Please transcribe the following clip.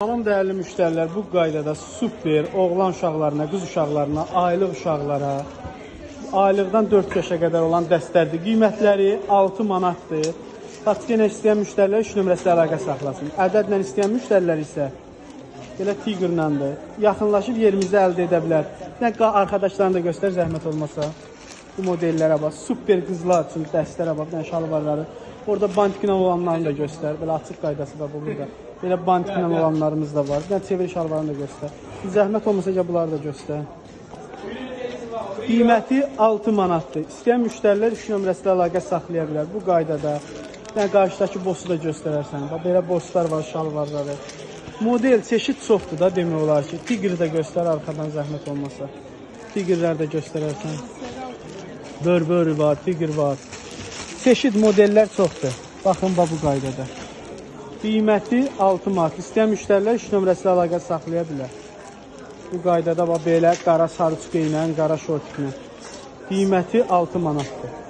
Salam dəyərli müştərilər, bu qaydada super oğlan uşaqlarına, qız uşaqlarına, aylıq uşaqlara, aylıqdan 4 yaşa qədər olan dəstərdir. Qiymətləri 6 manatdır. Patike istəyən müştərilər 3 nömrəsi əlaqə saxlasın. Ədədlə istəyən müştərilər isə belə tigrləndir. Yaxınlaşıb yerimizi əldə edə bilər. Arkadaşlarını da göstər, zəhmət olmasa. Bu modellərə bax, super qızlar üçün dəstərə bax, şalvarları. Orada bantiklə olanlarını da göstər. Belə açıq qaydası da bu burada. Belə bantiklə olanlarımız da var. Çevir şalvarını da göstər. Zəhmət olmasa bunları da göstər. Qiyməti 6 manatdır. İstəyən müştərilər 3 nömrəsilə əlaqə saxlaya bilər. Bu qaydada. Qarşıdakı bosu da göstərərsən. Belə boslar var, şalvarları. Model çeşid çoxdur da demək olar ki. Tigri də göstər arxadan zəhmət olmasa. Tigrlər də göstərərsən. Bör var, tigr var. Çeşid modellər çoxdur. Baxın bu qaydada. Qiyməti 6 manat. İstəyən müştərilər 3 nömrəsilə əlaqə saxlaya bilər. Bu qaydada belə qara sarıçıq ilə, qara şortiklə. Qiyməti 6 manatdır.